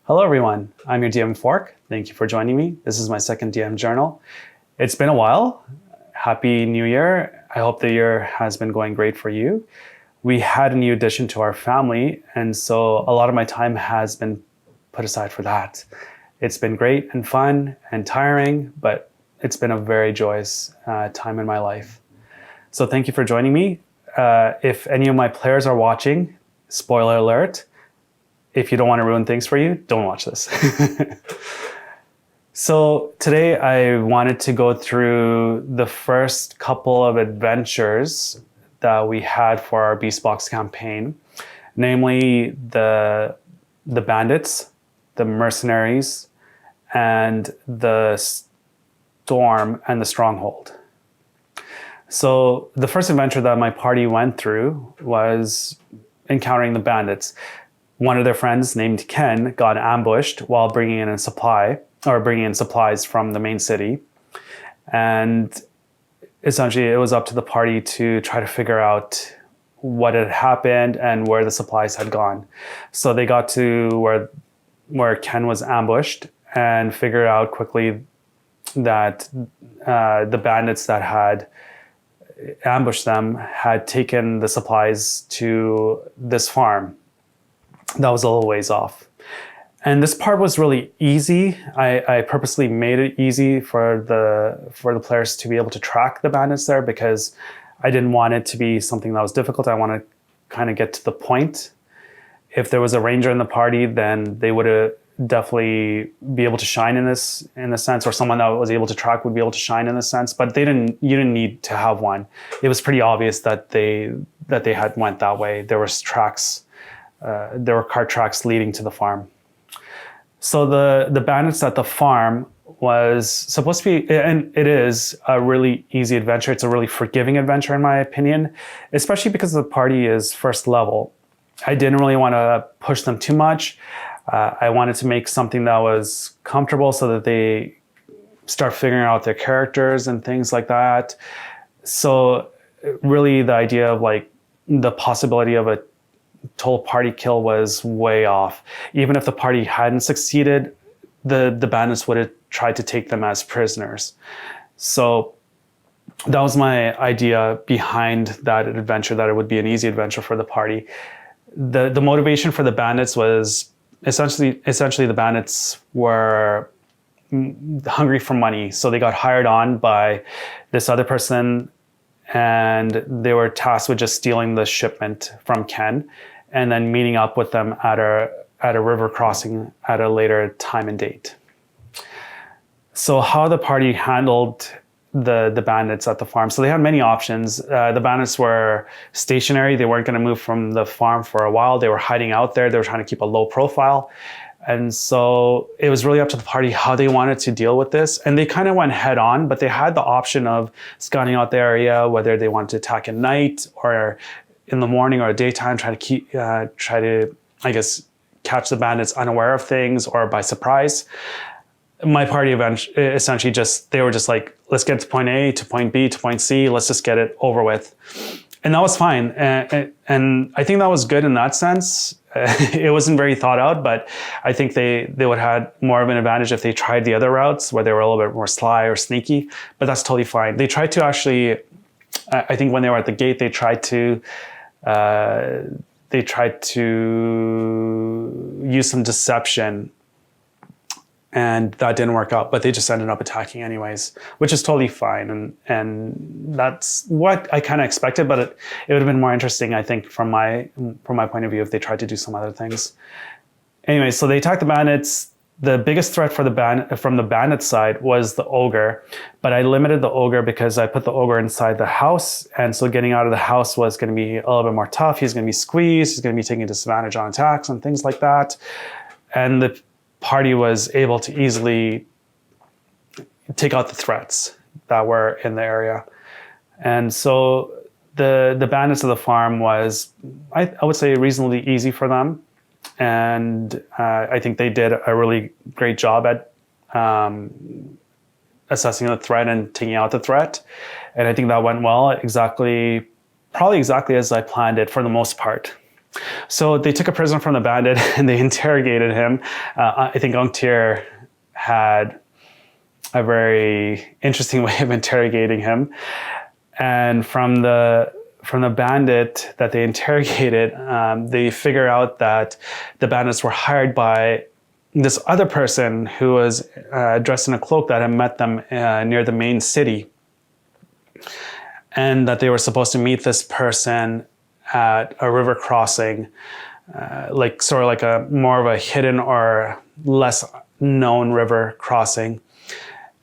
Hello everyone, I'm your DM Fork. Thank you for joining me. This is my second DM journal. It's been a while. Happy New Year. I hope the year has been going great for you. We had a new addition to our family, and so a lot of my time has been put aside for that. It's been great and fun and tiring, but it's been a very joyous time in my life. So thank you for joining me. If any of my players are watching, spoiler alert, if you don't want to ruin things for you, don't watch this. So today I wanted to go through the first couple of adventures that we had for our Beast Box campaign, namely the Bandits, the Mercenaries, and the Storm and the Stronghold. So the first adventure that my party went through was encountering the Bandits. One of their friends named Ken got ambushed while bringing in supplies from the main city. And essentially it was up to the party to try to figure out what had happened and where the supplies had gone. So they got to where Ken was ambushed and figured out quickly that the bandits that had ambushed them had taken the supplies to this farm that was a little ways off. And this part was really easy. I purposely made it easy for the players to be able to track the bandits there because I didn't want it to be something that was difficult. I want to kind of get to the point. If there was a ranger in the party, then they would definitely be able to shine in a sense, or someone that was able to track would be able to shine in a sense, but you didn't need to have one. It was pretty obvious that they had went that way. There was tracks. There were cart tracks leading to the farm. So the bandits at the farm was supposed to be, and it is a really easy adventure. It's a really forgiving adventure in my opinion, especially because the party is first level. I didn't really want to push them too much. I wanted to make something that was comfortable so that they start figuring out their characters and things like that. So really the idea of like the possibility of a total party kill was way off. Even if the party hadn't succeeded, the bandits would have tried to take them as prisoners. So that was my idea behind that adventure, that it would be an easy adventure for the party. The motivation for the bandits was essentially the bandits were hungry for money. So they got hired on by this other person and they were tasked with just stealing the shipment from Ken and then meeting up with them at a river crossing at a later time and date. So how the party handled the bandits at the farm. So they had many options. The bandits were stationary. They weren't going to move from the farm for a while. They were hiding out there. They were trying to keep a low profile. And so it was really up to the party how they wanted to deal with this. And they kind of went head on, but they had the option of scouting out the area, whether they wanted to attack at night or in the morning or daytime, try to catch the bandits unaware of things or by surprise. My party essentially they were just like, let's get to point A, to point B, to point C. Let's just get it over with. And that was fine. And I think that was good in that sense. It wasn't very thought out, but I think they would have had more of an advantage if they tried the other routes where they were a little bit more sly or sneaky, but that's totally fine. They tried to actually, I think when they were at the gate, they tried to use some deception, and that didn't work out, but they just ended up attacking anyways, which is totally fine. And that's what I kind of expected, but it would have been more interesting, I think, from my point of view, if they tried to do some other things. Anyway, so they attacked the bandits. The biggest threat from the bandit side was the ogre, but I limited the ogre because I put the ogre inside the house, and so getting out of the house was going to be a little bit more tough. He's going to be squeezed. He's going to be taking disadvantage on attacks and things like that. And the party was able to easily take out the threats that were in the area. And so the bandits of the farm was, I would say, reasonably easy for them. And I think they did a really great job at assessing the threat and taking out the threat. And I think that went well, probably exactly as I planned it for the most part. So they took a prisoner from the bandit and they interrogated him. I think Ankhteer had a very interesting way of interrogating him. And from the bandit that they interrogated, they figure out that the bandits were hired by this other person who was dressed in a cloak that had met them near the main city. And that they were supposed to meet this person at a river crossing, like sort of like a more of a hidden or less known river crossing.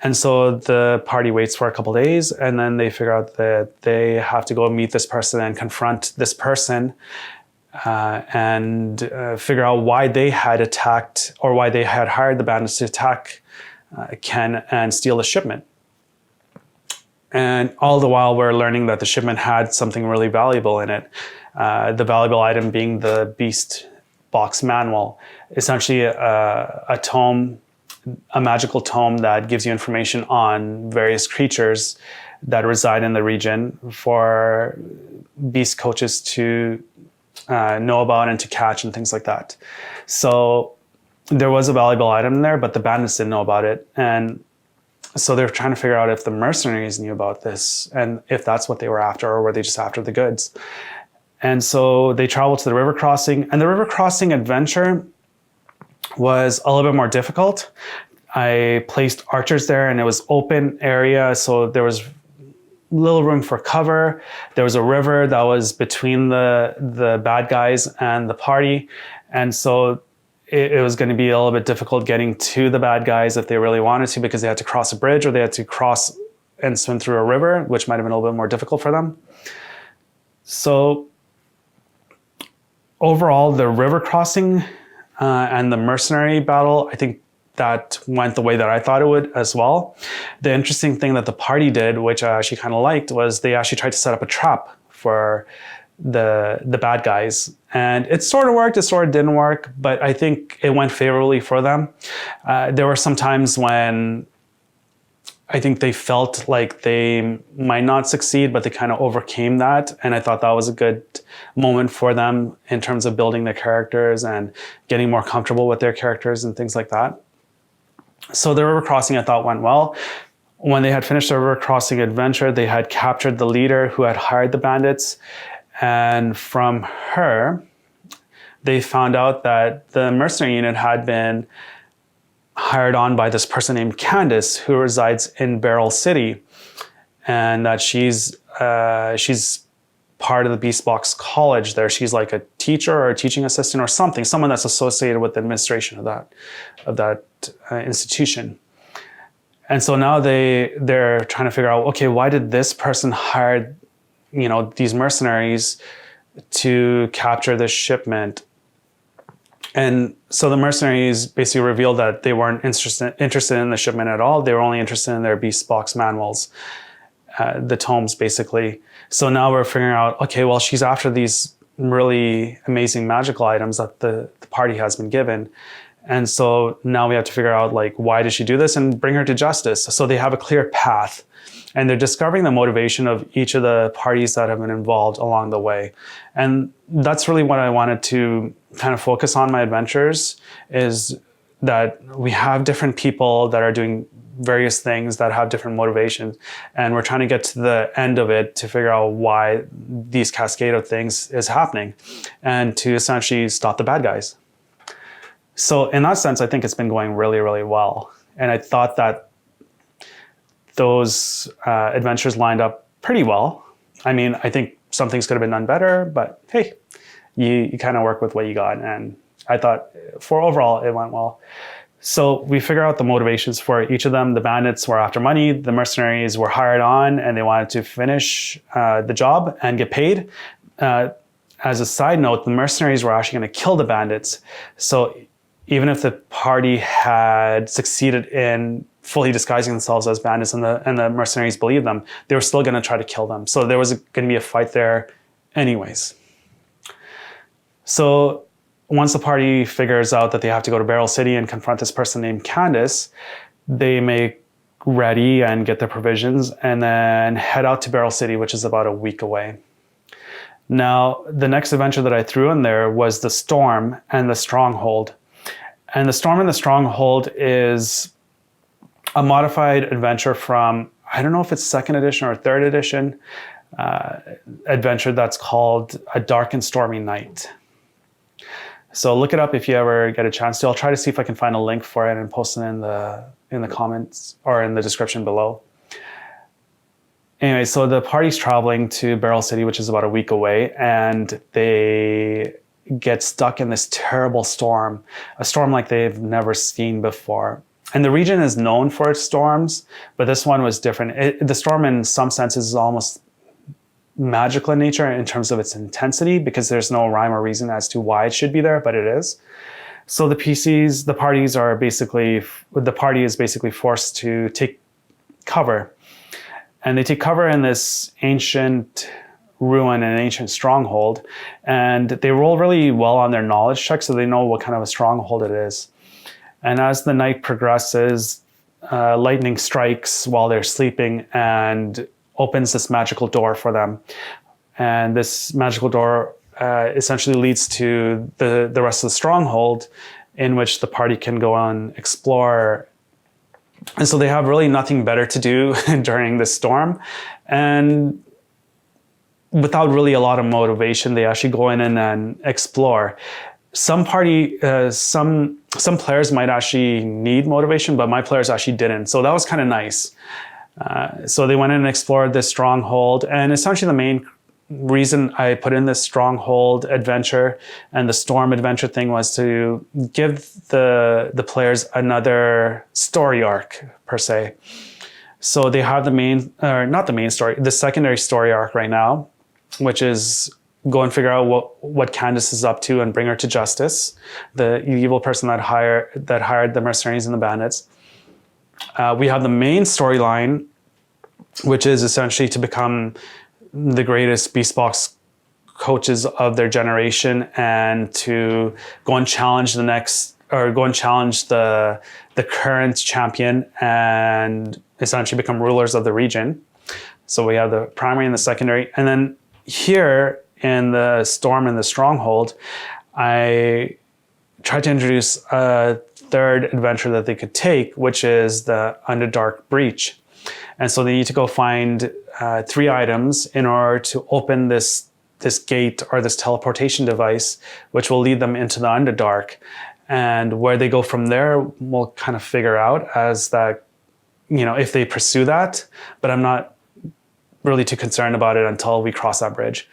And so the party waits for a couple of days, and then they figure out that they have to go meet this person and confront this person and figure out why they had attacked, or why they had hired the bandits to attack Ken and steal the shipment. And all the while, we're learning that the shipment had something really valuable in it. The valuable item being the Beast Box Manual, essentially a tome, a magical tome that gives you information on various creatures that reside in the region for beast coaches to know about and to catch and things like that. So there was a valuable item in there, but the bandits didn't know about it. And so they're trying to figure out if the mercenaries knew about this and if that's what they were after, or were they just after the goods. And so they traveled to the river crossing, and the river crossing adventure was a little bit more difficult. I placed archers there, and it was open area, so there was little room for cover. There was a river that was between the bad guys and the party, and so it was going to be a little bit difficult getting to the bad guys if they really wanted to, because they had to cross a bridge or they had to cross and swim through a river, which might have been a little bit more difficult for them. So overall, the river crossing and the mercenary battle, I think that went the way that I thought it would as well. The interesting thing that the party did, which I actually kind of liked, was they actually tried to set up a trap for the bad guys. And it sort of worked, it sort of didn't work, but I think it went favorably for them. There were some times when I think they felt like they might not succeed, but they kind of overcame that. And I thought that was a good moment for them in terms of building their characters and getting more comfortable with their characters and things like that. So the river crossing, I thought, went well. When they had finished the river crossing adventure, they had captured the leader who had hired the bandits. And from her, they found out that the mercenary unit had been hired on by this person named Candace, who resides in Beryl City, and that she's part of the Beast Box College there. She's like a teacher or a teaching assistant or something, someone that's associated with the administration of that institution. And so now they're trying to figure out, okay, why did this person hire, these mercenaries to capture this shipment? And so the mercenaries basically revealed that they weren't interested in the shipment at all. They were only interested in their Beast Box manuals, the tomes, basically. So now we're figuring out, okay, well, she's after these really amazing magical items that the party has been given. And so now we have to figure out, why did she do this and bring her to justice? So they have a clear path. And they're discovering the motivation of each of the parties that have been involved along the way. And that's really what I wanted to kind of focus on my adventures, is that we have different people that are doing various things that have different motivations. And we're trying to get to the end of it to figure out why these cascade of things is happening and to essentially stop the bad guys. So in that sense, I think it's been going really, really well. And I thought that those adventures lined up pretty well. I mean, I think some things could have been done better, but hey, you kind of work with what you got. And I thought for overall, it went well. So we figure out the motivations for each of them. The bandits were after money. The mercenaries were hired on and they wanted to finish the job and get paid. As a side note, the mercenaries were actually going to kill the bandits. So even if the party had succeeded in fully disguising themselves as bandits and the mercenaries believed them, they were still going to try to kill them. So there was going to be a fight there anyways. So once the party figures out that they have to go to Beryl City and confront this person named Candace, they make ready and get their provisions and then head out to Beryl City, which is about a week away. Now, the next adventure that I threw in there was the Storm and the Stronghold. And the Storm and the Stronghold is a modified adventure from, I don't know if it's 2nd edition or 3rd edition, adventure that's called A Dark and Stormy Night. So look it up if you ever get a chance to. I'll try to see if I can find a link for it and post it in the comments or in the description below. Anyway, so the party's traveling to Barrel City, which is about a week away, and they get stuck in this terrible storm, a storm like they've never seen before. And the region is known for its storms, but this one was different. The storm in some senses is almost magical in nature in terms of its intensity, because there's no rhyme or reason as to why it should be there, but it is. So the party is basically forced to take cover. And they take cover in this ancient ruin, an ancient stronghold, and they roll really well on their knowledge check, so they know what kind of a stronghold it is. And as the night progresses, lightning strikes while they're sleeping and opens this magical door for them. And this magical door essentially leads to the rest of the stronghold, in which the party can go and explore. And so they have really nothing better to do during this storm. And without really a lot of motivation, they actually go in and explore. Some players might actually need motivation, but my players actually didn't. So that was kind of nice. So they went in and explored this stronghold. And essentially the main reason I put in this stronghold adventure and the storm adventure thing was to give the players another story arc, per se. So they have the secondary story arc right now, which is go and figure out what Candace is up to and bring her to justice, the evil person that hired the mercenaries and the bandits. We have the main storyline, which is essentially to become the greatest Beastbox coaches of their generation and to go and challenge the current champion and essentially become rulers of the region. So we have the primary and the secondary. And then here in the Storm and the Stronghold, I tried to introduce a third adventure that they could take, which is the Underdark Breach. And so they need to go find 3 items in order to open this gate or this teleportation device, which will lead them into the Underdark. And where they go from there, we'll kind of figure out as that, if they pursue that. But I'm not really too concerned about it until we cross that bridge.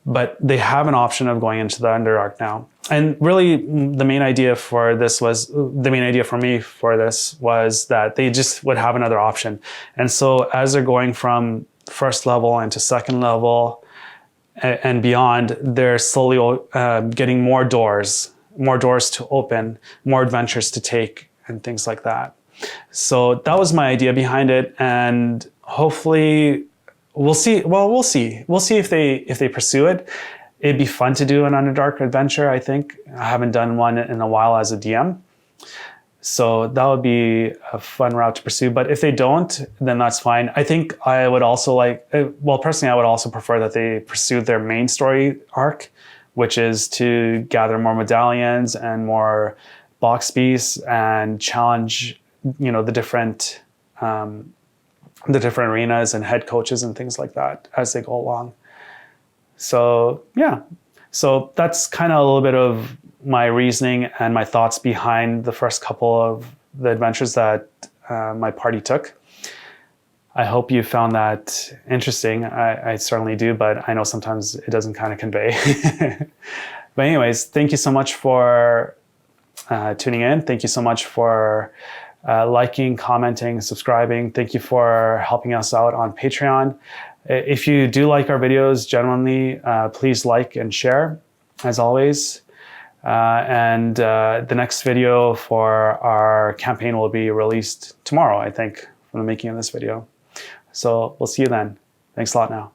But they have an option of going into the Underdark now. And really, the main idea for me for this was that they just would have another option. And so as they're going from first level into second level and beyond, they're slowly getting more doors to open, more adventures to take, and things like that. So that was my idea behind it, and hopefully we'll see. Well, we'll see. We'll see if they pursue it. It'd be fun to do an Underdark adventure, I think. I haven't done one in a while as a DM. So that would be a fun route to pursue. But if they don't, then that's fine. I think I would also personally, I would also prefer that they pursue their main story arc, which is to gather more medallions and more box beasts and challenge, the different arenas and head coaches and things like that as they go along. So yeah, so that's kind of a little bit of my reasoning and my thoughts behind the first couple of the adventures that my party took. I hope you found that interesting. I certainly do, but I know sometimes it doesn't kind of convey. But anyways, thank you so much for tuning in. Thank you so much for liking, commenting, subscribing. Thank you for helping us out on Patreon. If you do like our videos, genuinely, please like and share, as always. And the next video for our campaign will be released tomorrow, I think, from the making of this video. So we'll see you then. Thanks a lot now.